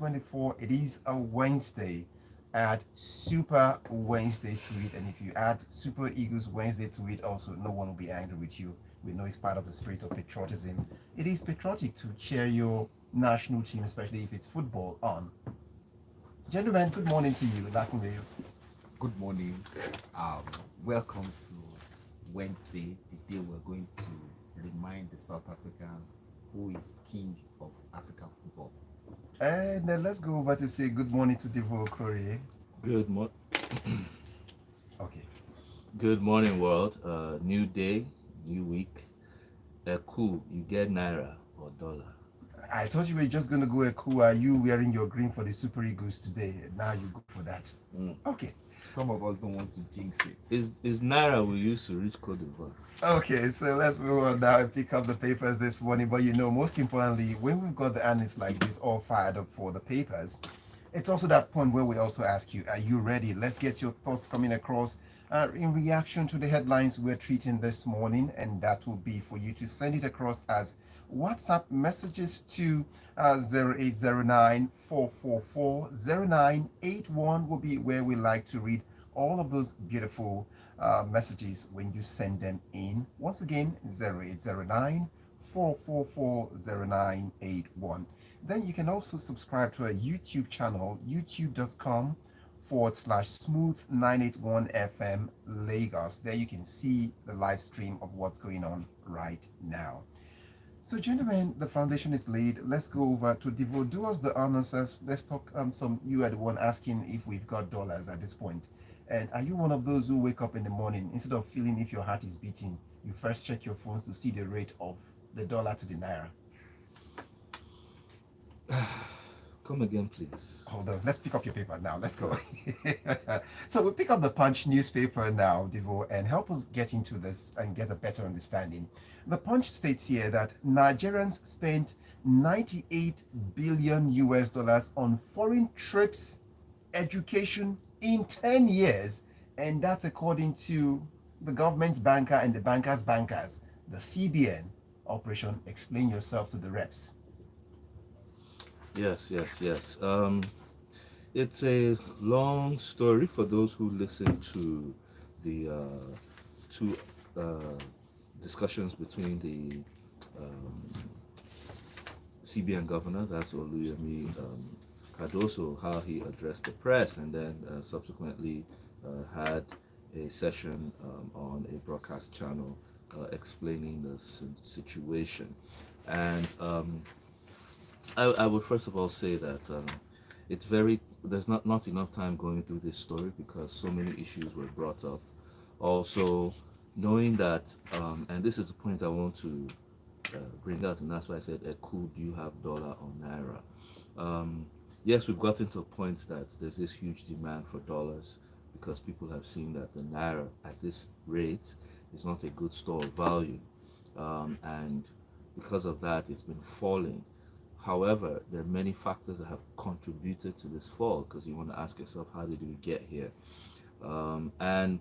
2024. It is a Wednesday. Add Super Wednesday to it, and if you add Super Eagles Wednesday to it, also no one will be angry with you. We know it's part of the spirit of patriotism. It is patriotic to cheer your national team, especially if it's football on. Gentlemen, good morning to you. Lakunle. Good morning. Um, Welcome to Wednesday, the day we're going to remind the South Africans who is king of African football. And then let's go over to say good morning to Devoe Okorie. Good Okay. good morning, world. New day, new week. Cool. You get naira or dollar. I thought you were just going to go a cool. Are you wearing your green for the Super Eagles today? Now you go for that. Mm. Okay. Some of us don't want to jinx it. Is naira we used to reach Cote d'Ivoire? Okay, so let's move on now and pick up the papers this morning. But most importantly, when we've got the analysts like this all fired up for the papers, it's also that point where we also ask you, are you ready? Let's get your thoughts coming across in reaction to the headlines we're treating this morning. And that will be for you to send it across as WhatsApp messages to 0809 will be where we like to read all of those beautiful messages when you send them in. Once again, 0809 Then you can also subscribe to our YouTube channel, youtube.com/smooth981 FM Lagos. There you can see the live stream of what's going on right now. So, gentlemen, the foundation is laid. Let's go over to Devoe. Do us the honors. Let's talk some. You are the one asking if we've got dollars at this point. And are you one of those who wake up in the morning, instead of feeling if your heart is beating, you first check your phones to see the rate of the dollar to the naira? Come again, please. Hold on. Let's pick up your paper now. Let's go. So we pick up the Punch newspaper now, Devoe, and help us get into this and get a better understanding. The Punch states here that Nigerians spent 98 billion US dollars on foreign trips, education in 10 years, and that's according to the government's banker and the banker's bankers, the CBN. Operation Explain Yourself to the reps. Yes. It's a long story for those who listen to the two discussions between the CBN governor, that's Oluyemi Cardoso, how he addressed the press, and then subsequently had a session on a broadcast channel explaining the situation. And I would first of all say that there's not enough time going through this story because so many issues were brought up. Also, knowing that, and this is the point I want to bring out, and that's why I said, cool, do you have dollar or naira? Yes, we've gotten to a point that there's this huge demand for dollars because people have seen that the naira at this rate is not a good store of value. And because of that, it's been falling. However, there are many factors that have contributed to this fall because you want to ask yourself, how did we get here? And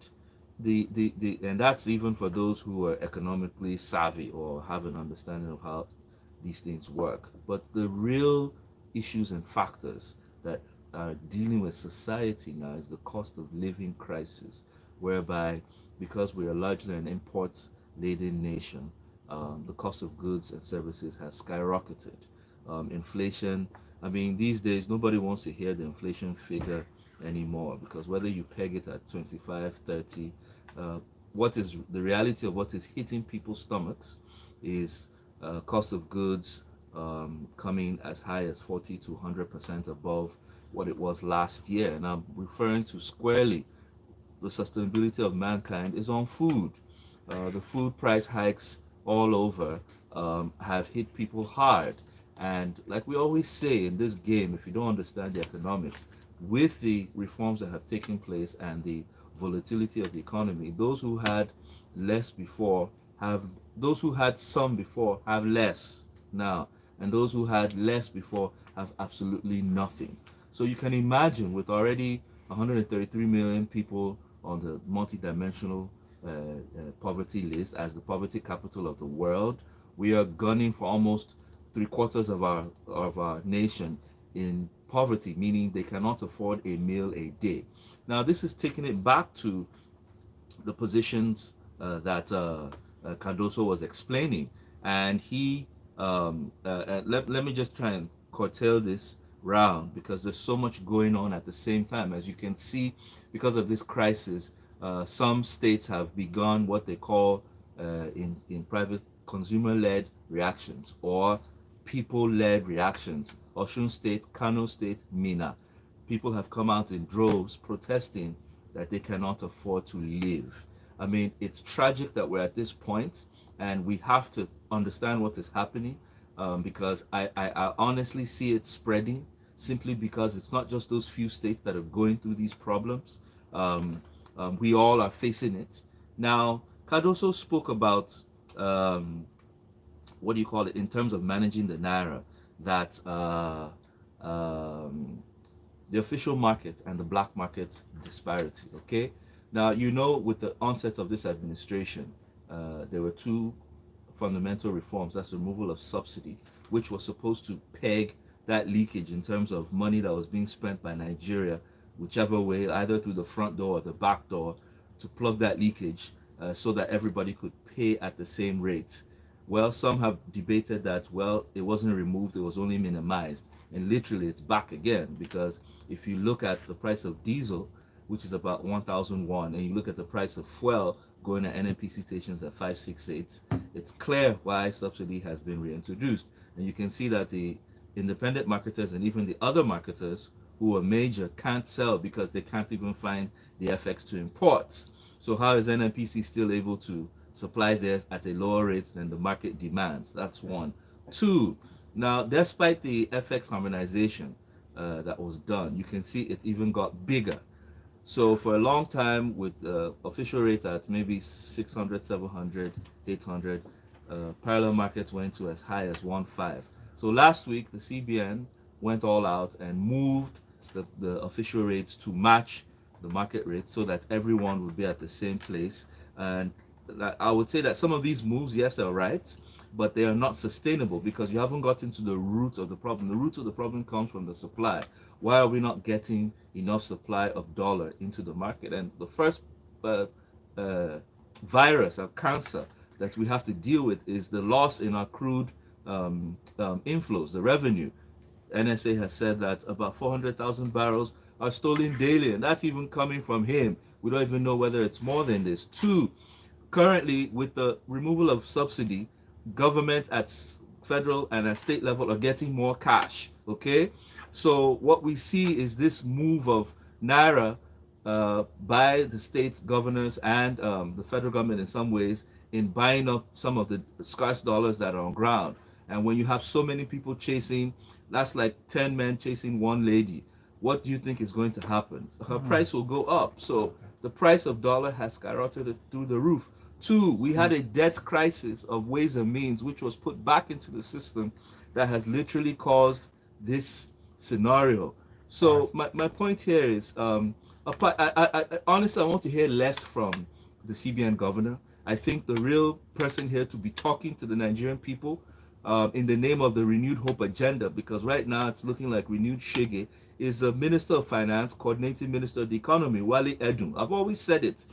and that's even for those who are economically savvy or have an understanding of how these things work. But the real issues and factors that are dealing with society now is the cost of living crisis, whereby because we are largely an import-laden nation, the cost of goods and services has skyrocketed. Inflation, I mean, these days nobody wants to hear the inflation figure anymore because whether you peg it at 25, 30, what is the reality of what is hitting people's stomachs is cost of goods coming as high as 40 to 100% above what it was last year. And I'm referring to squarely the sustainability of mankind is on food. The food price hikes all over have hit people hard. And like we always say in this game, if you don't understand the economics, with the reforms that have taken place and the volatility of the economy, those who had less before have those who had some before have less now, and those who had less before have absolutely nothing. So you can imagine with already 133 million people on the multidimensional poverty list as the poverty capital of the world, we are gunning for almost three quarters of our nation in poverty, meaning they cannot afford a meal a day. Now, this is taking it back to the positions that Cardoso was explaining, and he let me just try and curtail this round because there's so much going on at the same time. As you can see, because of this crisis, some states have begun what they call in private consumer-led reactions or people-led reactions. Osun State, Kano State, Mina. People have come out in droves protesting that they cannot afford to live. I mean, it's tragic that we're at this point, and we have to understand what is happening because I honestly see it spreading simply because it's not just those few states that are going through these problems. We all are facing it. Now, Cardoso spoke about what do you call it in terms of managing the naira, that the official market and the black market disparity. Okay, now you know with the onset of this administration, there were two fundamental reforms. That's removal of subsidy, which was supposed to peg that leakage in terms of money that was being spent by Nigeria, whichever way, either through the front door or the back door, to plug that leakage so that everybody could pay at the same rate. Well, some have debated that, well, it wasn't removed, it was only minimized. And literally, it's back again because if you look at the price of diesel, which is about 1,001, and you look at the price of fuel going at NNPC stations at 568, it's clear why subsidy has been reintroduced. And you can see that the independent marketers and even the other marketers who are major can't sell because they can't even find the FX to import. So how is NNPC still able to supply theirs at a lower rate than the market demands? That's one. Two, now despite the FX harmonization that was done, you can see it even got bigger. So for a long time with official rate at maybe 600, 700, 800, parallel markets went to as high as 1.5. So last week the CBN went all out and moved the official rates to match the market rate so that everyone would be at the same place. And I would say that some of these moves, yes, are right, but they are not sustainable because you haven't gotten to the root of the problem. The root of the problem comes from the supply. Why are we not getting enough supply of dollar into the market? And the first virus or cancer that we have to deal with is the loss in our crude inflows, the revenue. NSA has said that about 400,000 barrels are stolen daily, and that's even coming from him. We don't even know whether it's more than this. Two, currently with the removal of subsidy, government at federal and at state level are getting more cash. Okay, so what we see is this move of naira by the state governors and the federal government in some ways in buying up some of the scarce dollars that are on ground. And when you have so many people chasing, that's like 10 men chasing one lady. What do you think is going to happen? Her price will go up. So the price of dollar has skyrocketed through the roof. Two, we had a debt crisis of ways and means, which was put back into the system that has literally caused this scenario. So my point here is, honestly, I want to hear less from the CBN governor. I think the real person here to be talking to the Nigerian people in the name of the Renewed Hope agenda, because right now it's looking like Renewed Shege, is the Minister of Finance, Coordinating Minister of the Economy, Wale Edun. I've always said it.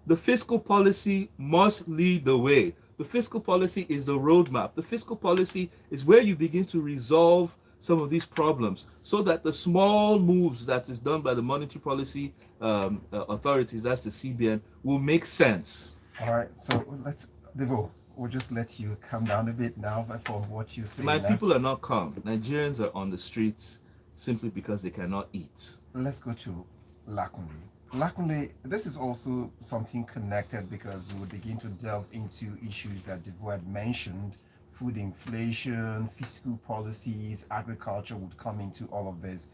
The fiscal policy must lead the way. The fiscal policy is the roadmap. The fiscal policy is where you begin to resolve some of these problems so that the small moves that is done by the monetary policy authorities, that's the CBN, will make sense. All right, so let's, Devoe, we'll just let you calm down a bit now from what you say. My people are not calm. Nigerians are on the streets simply because they cannot eat. Let's go to Lakunle. Lakunle, this is also something connected because we will begin to delve into issues that Devoe had mentioned. Food inflation, fiscal policies, agriculture would come into all of this.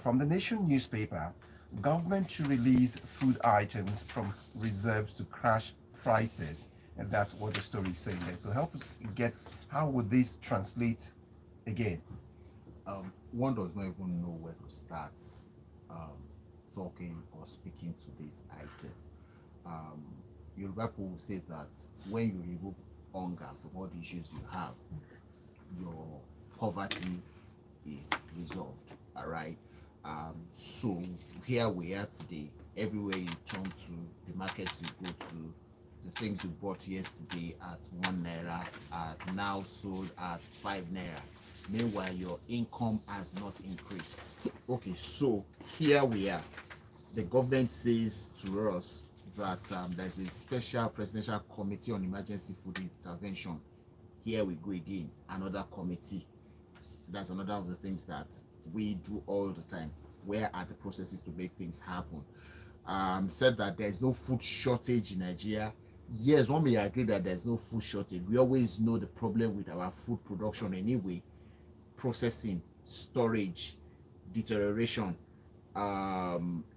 From the Nation newspaper, government to release food items from reserves to crash prices. And that's what the story is saying there. So help us get, how would this translate again? One does not even know where to start talking or speaking to this item. Yoruba people will say that when you remove hunger from all the issues you have, your poverty is resolved. All right. So here we are today. Everywhere you turn to, the markets you go to, the things you bought yesterday at 1 naira are now sold at 5 naira. Meanwhile, your income has not increased. Okay, so here we are. The government says to us that there's a special presidential committee on emergency food intervention. Here we go again, another committee. That's another of the things that we do all the time. Where are the processes to make things happen? Said that there's no food shortage in Nigeria. Yes, one may agree that there's no food shortage. We always know the problem with our food production anyway: processing, storage, deterioration,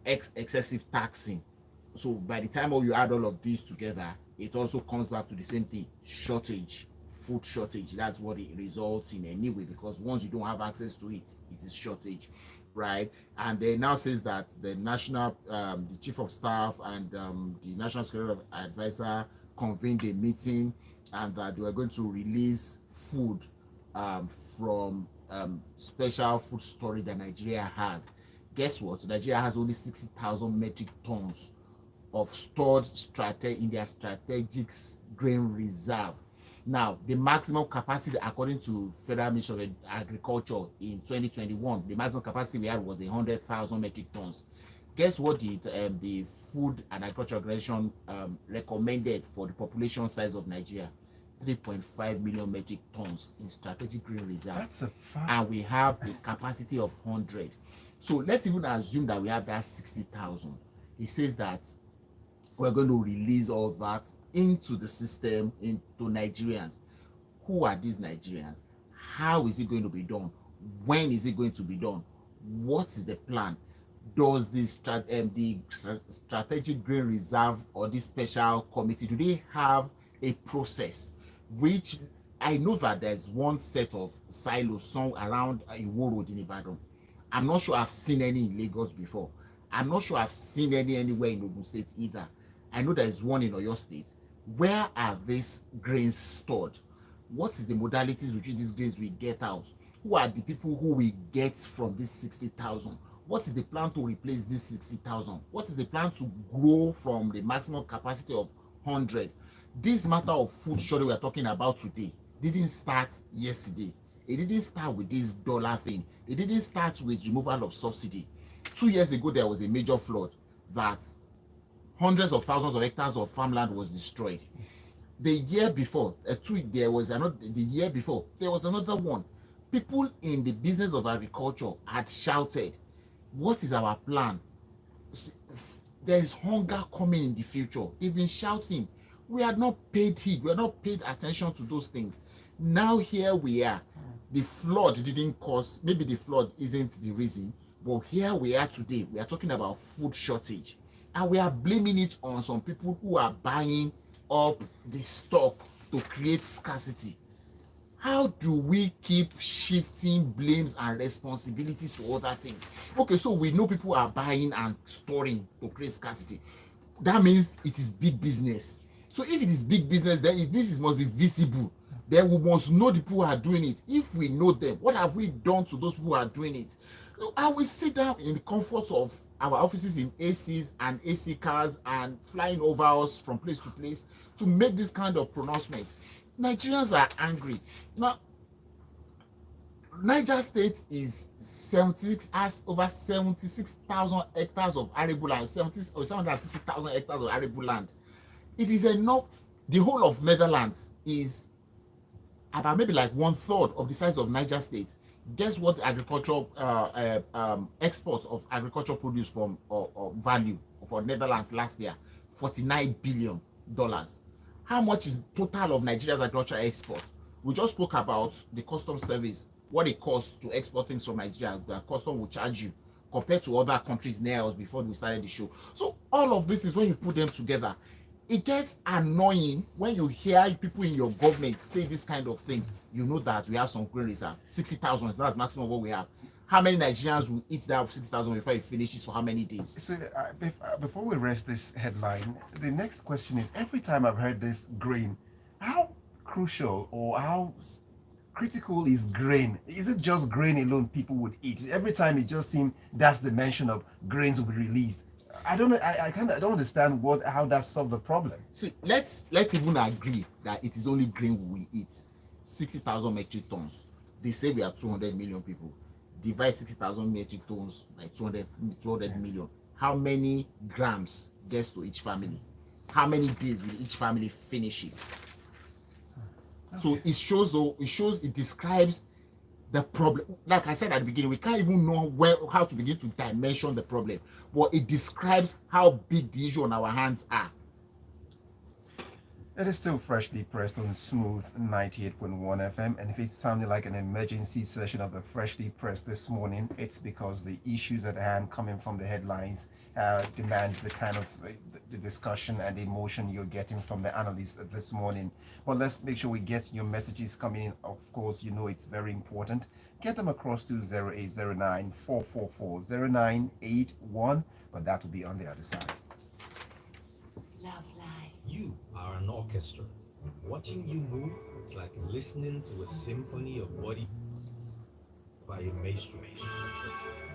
excessive taxing. So by the time you add all of these together, it also comes back to the same thing: shortage, food shortage. That's what it results in anyway, because once you don't have access to it, it is shortage, right? And they now says that the national the chief of staff and the national security advisor convened a meeting, and that they were going to release food from special food storage that Nigeria has. Guess what? Nigeria has only 60,000 metric tons of stored in their strategic grain reserve. Now, the maximum capacity, according to Federal Ministry of Agriculture in 2021, the maximum capacity we had was 100,000 metric tons. Guess what the Food and Agriculture Organization recommended for the population size of Nigeria? 3.5 million metric tons in strategic grain reserve. That's a fact. And we have a capacity of 100. So let's even assume that we have that 60,000. It says that we're going to release all that into the system, into Nigerians. Who are these Nigerians? How is it going to be done? When is it going to be done? What is the plan? Does the strategic grain reserve or this special committee, do they have a process? Which I know that there's one set of silos somewhere around Iwo Road in Ibadan. I'm not sure I've seen any in Lagos before. I'm not sure I've seen any anywhere in Ogun State either. I know there is one in Oyo State. Where are these grains stored? What is the modalities which these grains we get out? Who are the people who we get from this 60,000? What is the plan to replace this 60,000? What is the plan to grow from the maximum capacity of 100? This matter of food shortage we are talking about today didn't start yesterday. It didn't start with this dollar thing. It didn't start with removal of subsidy. 2 years ago, there was a major flood that hundreds of thousands of hectares of farmland was destroyed. The year before, there was another one. People in the business of agriculture had shouted, what is our plan? There is hunger coming in the future. They've been shouting. We had not paid heed. We had not paid attention to those things. Now here we are. The flood didn't cause, maybe the flood isn't the reason, but here we are today. We are talking about food shortage. And we are blaming it on some people who are buying up the stock to create scarcity. How do we keep shifting blames and responsibilities to other things? Okay, so we know people are buying and storing to create scarcity. That means it is big business. So if it is big business, then it means it must be visible. Then we must know the people who are doing it. If we know them, what have we done to those people who are doing it? I will sit down in the comforts of our offices in ACs and AC cars and flying over us from place to place to make this kind of pronouncement. Nigerians are angry. Now, Niger State is 76 has over 76,000 hectares of arable land, 760,000 hectares of arable land. It is enough. The whole of Netherlands is about maybe like 1/3 of the size of Niger State. Guess what agricultural exports of agricultural produce from value for Netherlands last year? $49 billion. How much is total of Nigeria's agricultural exports? We just spoke about the custom service, what it costs to export things from Nigeria. The custom will charge you compared to other countries near us before we started the show. So all of this is when you put them together. It gets annoying when you hear people in your government say this kind of things. You know that we have some grain reserve, 60,000. That's maximum what we have. How many Nigerians will eat that 60,000 before it finishes for how many days? So before we rest this headline, the next question is: every time I've heard this grain, how crucial or how critical is grain. Is it just grain alone people would eat? Every time it just seems that's the mention of grains will be released. I don't know. I don't understand how that solved the problem. See, let's even agree that it is only grain we eat. 60,000 metric tons. They say we are 200 million people. Divide 60,000 metric tons by 200 million. How many grams gets to each family? How many days will each family finish it? Okay. So it describes the problem. Like I said at the beginning, we can't even know how to begin to dimension the problem, but it describes how big the issue on our hands are. It is still freshly pressed on Smooth 98.1 FM, and if it sounded like an emergency session of the Freshly Pressed this morning, it's because the issues at hand coming from the headlines demand the kind of the discussion and the emotion you're getting from the analysts this morning. But let's make sure we get your messages coming in. Of course, you know it's very important. Get them across to 0809 444 0981, but that will be on the other side. You are an orchestra. Watching you move, it's like listening to a symphony of body by a maestro.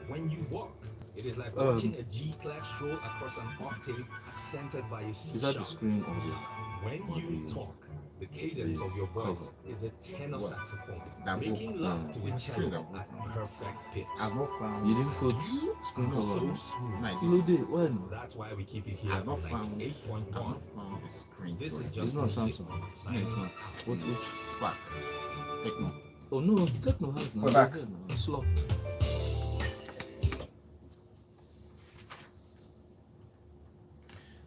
When you walk, it is like watching a G-clef stroll across an octave accented by a C Is that sharp. the screen audio? When you talk, the cadence of your voice is a tenor saxophone, making love to a cello at perfect pitch. I've not found. You didn't put screen So over. smooth. Nice. You did when? That's why we keep it here I've on not found. 98.1. I've not found the screen. This is for it. just It's not music. Samsung. No, Signing it's not. off. What is? Spark. Techno. Oh no, Techno has now. We're back. Slot.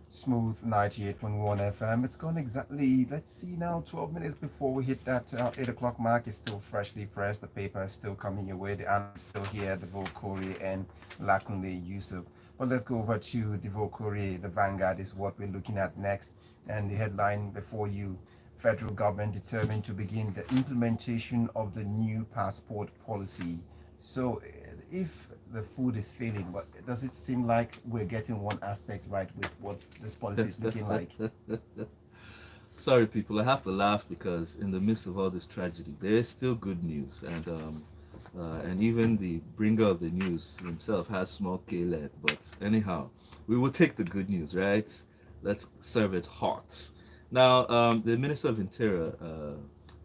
Smooth 98.1 FM. It's gone exactly, let's see now, 12 minutes before we hit that 8 o'clock mark. It's still freshly pressed. The paper is still coming your way. The analysts still here, Devoe, Okorie, and Lakunle, Yusuf. But let's go over to Devoe, Okorie. The Vanguard is what we're looking at next. And the headline before you: federal government determined to begin the implementation of the new passport policy. So if the food is failing, but does it seem like we're getting one aspect right with what this policy is looking like? Sorry, people, I have to laugh because in the midst of all this tragedy, there is still good news, and even the bringer of the news himself has small K leg. But anyhow, we will take the good news, right? Let's serve it hot. Now, the Minister of Interior,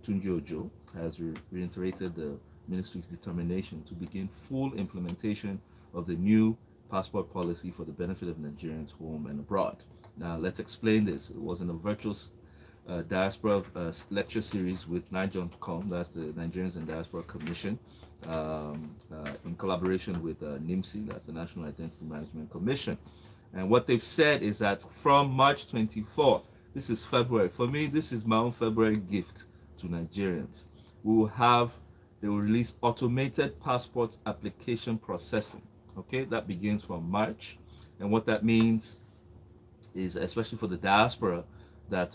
Tunji Ojo, has reiterated the ministry's determination to begin full implementation of the new passport policy for the benefit of Nigerians home and abroad. Now, let's explain this. It was in a virtual diaspora lecture series with NIGEN.com, that's the Nigerians and Diaspora Commission, in collaboration with NIMSI, that's the National Identity Management Commission. And what they've said is that from March 24, this is February. For me, this is my own February gift to Nigerians. They will release automated passport application processing. Okay, that begins from March. And what that means is, especially for the diaspora, that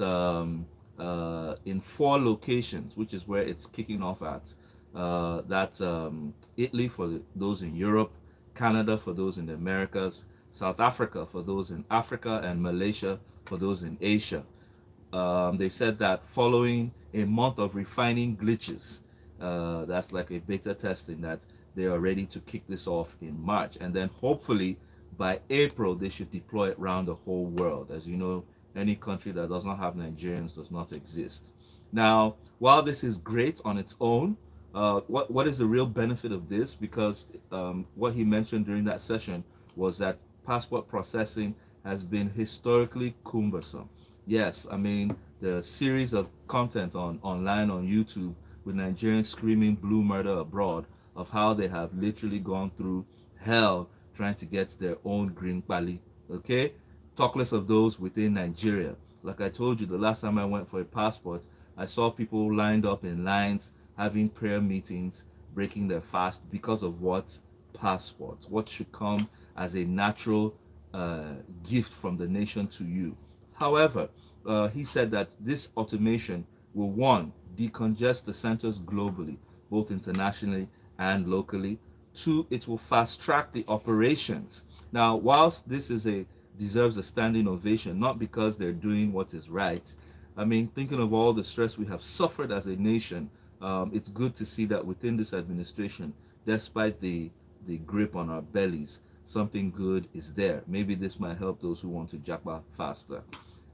in 4 locations, which is where it's kicking off at, that's Italy for those in Europe, Canada for those in the Americas, South Africa for those in Africa, and Malaysia for those in Asia. They've said that following a month of refining glitches, that's like a beta testing, that they are ready to kick this off in March, and then hopefully by April they should deploy it around the whole world. As you know, any country that does not have Nigerians does not exist. Now, while this is great on its own, what is the real benefit of this? Because what he mentioned during that session was that passport processing has been historically cumbersome. Yes, I mean, the series of content online on YouTube with Nigerians screaming blue murder abroad, of how they have literally gone through hell trying to get their own green pali. Okay, talk less of those within Nigeria. Like I told you, the last time I went for a passport, I saw people lined up in lines, having prayer meetings, breaking their fast because of what? Passports. What should come as a natural gift from the nation to you. However, he said that this automation will, 1, decongest the centers globally, both internationally and locally. 2, it will fast track the operations. Now, whilst this deserves a standing ovation, not because they're doing what is right. I mean, thinking of all the stress we have suffered as a nation it's good to see that within this administration, despite the grip on our bellies, something good is there. Maybe this might help those who want to japa faster.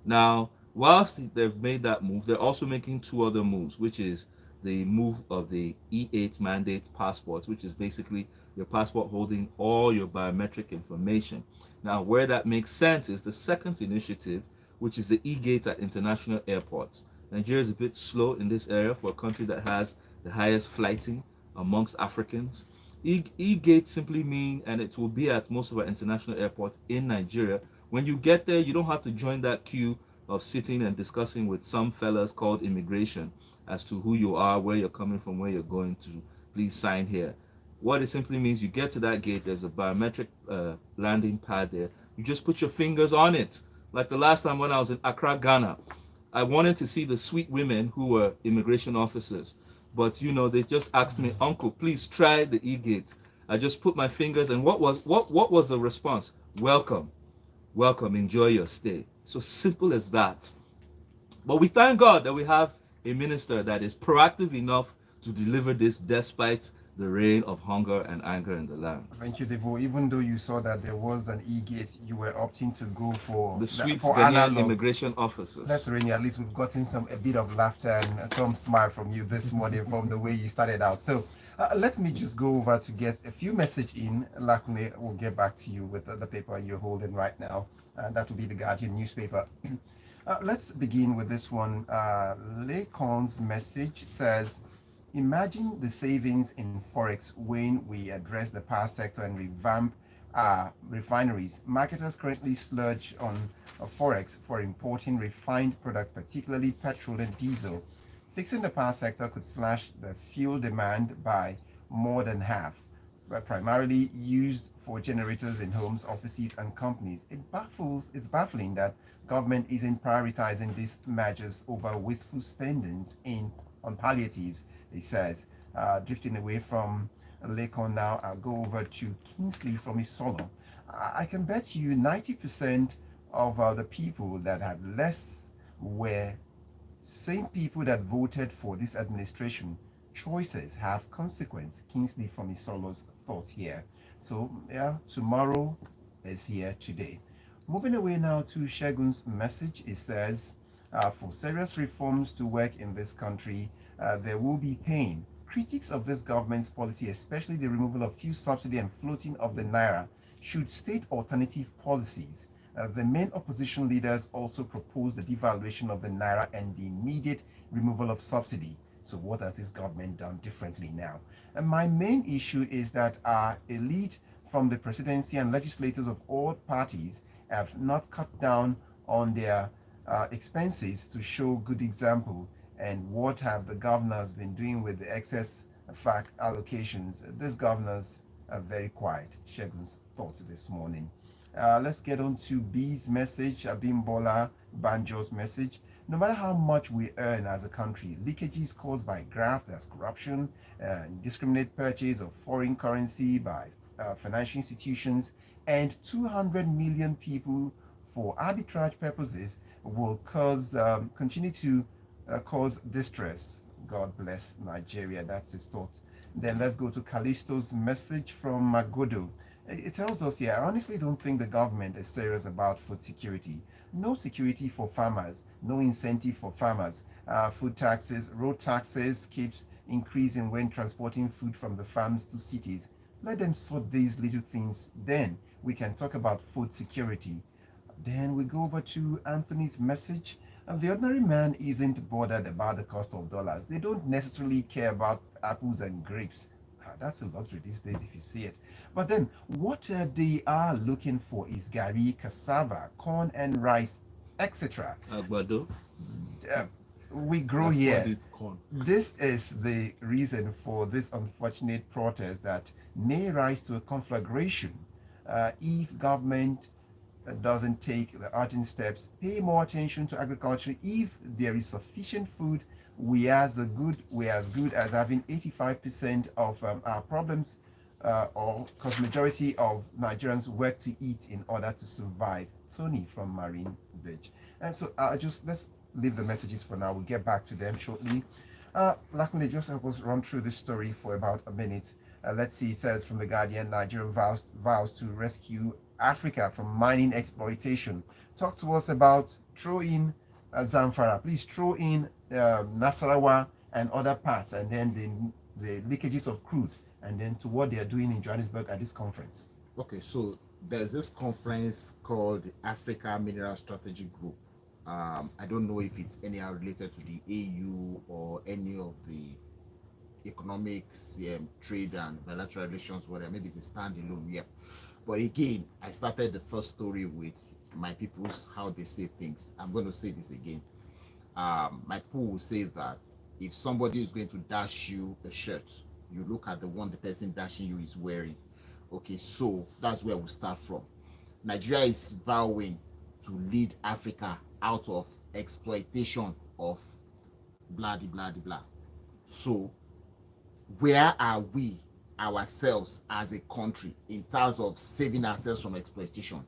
Now, whilst they've made that move, they're also making two other moves, which is the move of the E8 mandate passports, which is basically your passport holding all your biometric information. Now, where that makes sense is the second initiative, which is the E-gate at international airports. Nigeria is a bit slow in this area for a country that has the highest flighting amongst Africans. E-gate simply mean, and it will be at most of our international airports in Nigeria. When you get there, you don't have to join that queue of sitting and discussing with some fellas called immigration as to who you are, where you're coming from, where you're going to. Please sign here. What it simply means, you get to that gate, there's a biometric landing pad there. You just put your fingers on it. Like the last time when I was in Accra, Ghana, I wanted to see the sweet women who were immigration officers. But you know, they just asked me, "Uncle, please try the e-gate." I just put my fingers, and what was the response? Welcome, welcome, enjoy your stay. So simple as that. But we thank God that we have a minister that is proactive enough to deliver this despite the reign of hunger and anger in the land. Thank you, Devoe. Even though you saw that there was an e-gate, you were opting to go for The sweet for Ghanaian analog. immigration officers. That's really, at least we've gotten a bit of laughter and some smile from you this morning from the way you started out. So let me just go over to get a few message in. Lakunle will get back to you with the paper you're holding right now. That will be the Guardian newspaper. Let's begin with this one. Lakon's message says, imagine the savings in Forex when we address the power sector and revamp our refineries. Marketers currently splurge on Forex for importing refined products, particularly petrol and diesel. Fixing the power sector could slash the fuel demand by more than half, but primarily used for generators in homes, offices, and companies. It's baffling that government isn't prioritizing these measures over wasteful spendings on palliatives, he says. Drifting away from Lakon now, I'll go over to Kingsley from Isolo. I can bet you 90% of the people that had less were same people that voted for this administration. Choices have consequence. Kingsley from Isolo's thought here. So yeah, tomorrow is here today. Moving away now to Shegun's message, it says, for serious reforms to work in this country, there will be pain. Critics of this government's policy, especially the removal of fuel subsidy and floating of the naira, should state alternative policies. The main opposition leaders also proposed the devaluation of the naira and the immediate removal of subsidy. So what has this government done differently now? And my main issue is that our elite from the presidency and legislators of all parties have not cut down on their expenses to show good example. And what have the governors been doing with the excess FAC allocations? These governors are very quiet. Shegun's thoughts this morning. Let's get on to B's message, Abimbola Banjo's message. No matter how much we earn as a country, leakages caused by graft, as corruption, indiscriminate purchase of foreign currency by financial institutions, and 200 million people for arbitrage purposes will continue to cause distress. God bless Nigeria. That's his thought. Then let's go to Callisto's message from Magodo. It tells us here, I honestly don't think the government is serious about food security. No security for farmers, no incentive for farmers. Food taxes, road taxes keeps increasing when transporting food from the farms to cities. Let them sort these little things, then we can talk about food security. Then we go over to Anthony's message. The ordinary man isn't bothered about the cost of dollars. They don't necessarily care about apples and grapes. That's a luxury these days if you see it. But then what they are looking for is gari, cassava, corn and rice, etc. Agbado. We grow That's here. what it's called. This is the reason for this unfortunate protest that may rise to a conflagration if government doesn't take the urgent steps, pay more attention to agriculture. If there is sufficient food, we are as good as having 85% of our problems, or because majority of Nigerians work to eat in order to survive. Tony from Marine Beach. And so let's leave the messages for now. We'll get back to them shortly. Lakunle, just help us run through this story for about a minute. Let's see, it says from The Guardian, Nigeria vows to rescue Africa from mining exploitation. Talk to us about throw in Zamfara. Please throw in Nasarawa and other parts, and then the leakages of crude, and then to what they are doing in Johannesburg at this conference. Okay, so there's this conference called the Africa Mineral Strategy Group. I don't know if it's anyhow related to the AU or any of the economics, trade and bilateral relations, whatever. Maybe it's a standalone, yeah. But again, I started the first story with my people's how they say things. I'm going to say this again. My people will say that if somebody is going to dash you a shirt, you look at the one the person dashing you is wearing. Okay, so that's where we start from. Nigeria is vowing to lead Africa out of exploitation of blah blah blah. So where are we ourselves as a country in terms of saving ourselves from exploitation?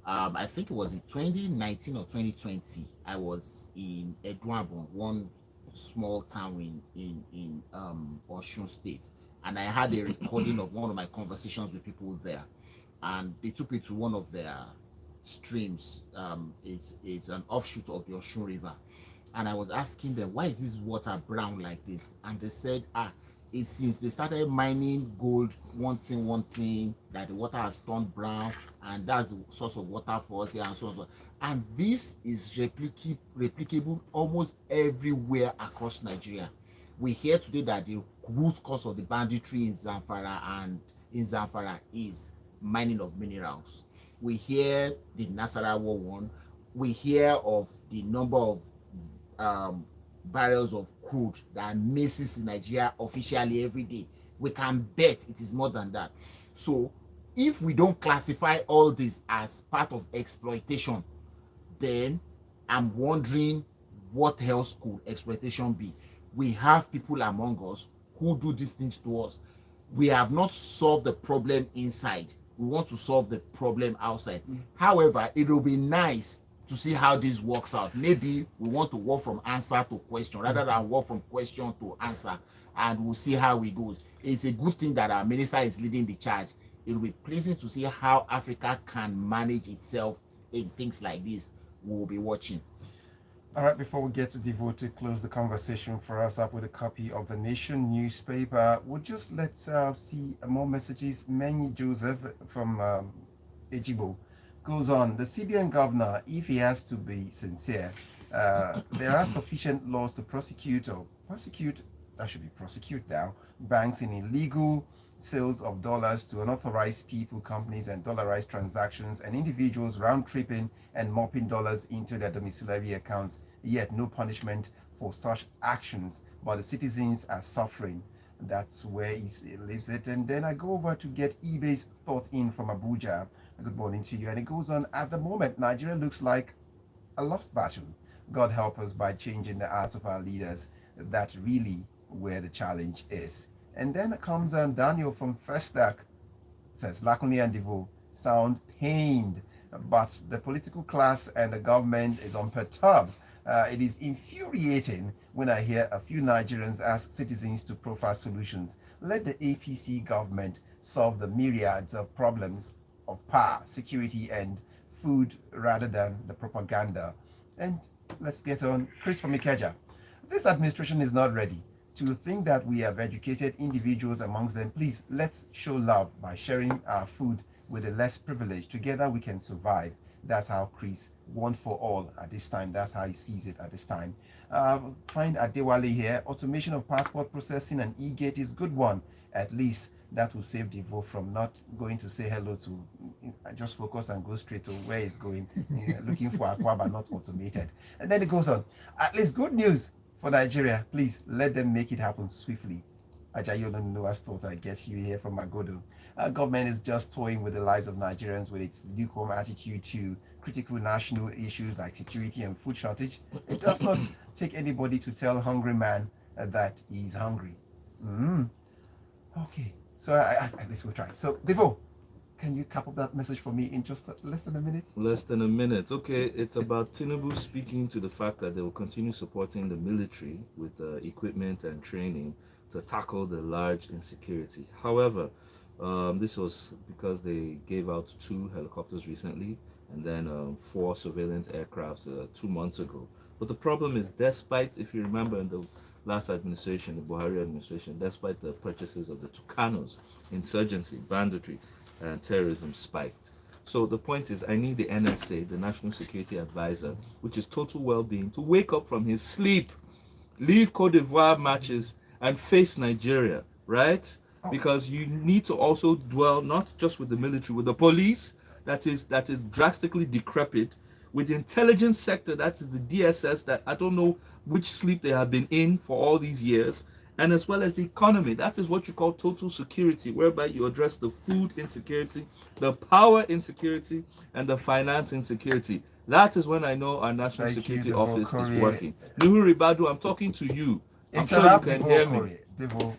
I think it was in 2019 or 2020. I was in Edwabon, one small town in Osun State, and I had a recording of one of my conversations with people there, and they took me to one of their streams. It's an offshoot of the Osun River, and I was asking them, why is this water brown like this? And they said, it's since they started mining gold, one thing that the water has turned brown, and that's the source of water for us here, and so on. And this is replicable almost everywhere across Nigeria. We hear today that the root cause of the banditry in Zamfara is mining of minerals. We hear the Nasarawa one. We hear of the number of barrels of crude that misses in Nigeria officially every day. We can bet it is more than that. So if we don't classify all this as part of exploitation, then I'm wondering what else could exploitation be? We have people among us who do these things to us. We have not solved the problem inside. We want to solve the problem outside. However, it will be nice to see how this works out. Maybe we want to work from answer to question rather than work from question to answer, and we'll see how it goes. It's a good thing that our minister is leading the charge. It will be pleasing to see how Africa can manage itself in things like this. We'll be watching. All right, before we get to Devoe to close the conversation for us up with a copy of the Nation newspaper, let's see more messages. Many Joseph from Ejibo goes on. The CBN governor, if he has to be sincere, there are sufficient laws to prosecute now, banks in illegal sales of dollars to unauthorized people, companies, and dollarized transactions, and individuals round-tripping and mopping dollars into their domiciliary accounts, yet no punishment for such actions, but the citizens are suffering. That's where he leaves it. And then I go over to get eBay's thought in from Abuja. Good morning to you. And it goes on, at the moment, Nigeria looks like a lost battle. God help us by changing the hearts of our leaders. That's really where the challenge is. And then comes Daniel from Festac, says Lakunle and Devoe sound pained, but the political class and the government is unperturbed. It is infuriating when I hear a few Nigerians ask citizens to profile solutions. Let the APC government solve the myriads of problems of power, security, and food rather than the propaganda. And let's get on. Chris from Ikeja. This administration is not ready to think that we have educated individuals amongst them. Please, let's show love by sharing our food with the less privileged. Together we can survive. That's how Chris, one for all at this time. That's how he sees it at this time. Find Adewale here. Automation of passport processing and e-gate is good one. At least that will save Devoe from not going to say hello to, just focus and go straight to where he's going, looking for Aquaba, not automated. And then it goes on. At least good news for Nigeria. Please let them make it happen swiftly. Ajayi Noah's thought I get you here from Magodo. Our government is just toying with the lives of Nigerians with its lukewarm attitude to critical national issues like security and food shortage. It does not take anybody to tell hungry man that he's hungry. Okay, so at least we'll try. So, Devoe, Can you cap up that message for me in just less than a minute? Less than a minute. Okay, it's about Tinubu speaking to the fact that they will continue supporting the military with equipment and training to tackle the large insecurity. However, this was because they gave out 2 helicopters recently and then 4 surveillance aircrafts 2 months ago. But the problem is, despite, if you remember in the last administration, the Buhari administration, despite the purchases of the Tucanos, insurgency, banditry, and terrorism spiked. So the point is, I need the NSA, the National Security Advisor, which is total well-being, to wake up from his sleep, leave Cote d'Ivoire matches, and face Nigeria, right? Because you need to also dwell not just with the military, with the police that is drastically decrepit, with the intelligence sector, that is the DSS, that I don't know which sleep they have been in for all these years, and as well as the economy. That is what you call total security, whereby you address the food insecurity, the power insecurity, and the finance insecurity. That is when I know our National Security Office is working. Nuhu Ribadu, I'm talking to you. I'm It's sure you can hear me. Devoe,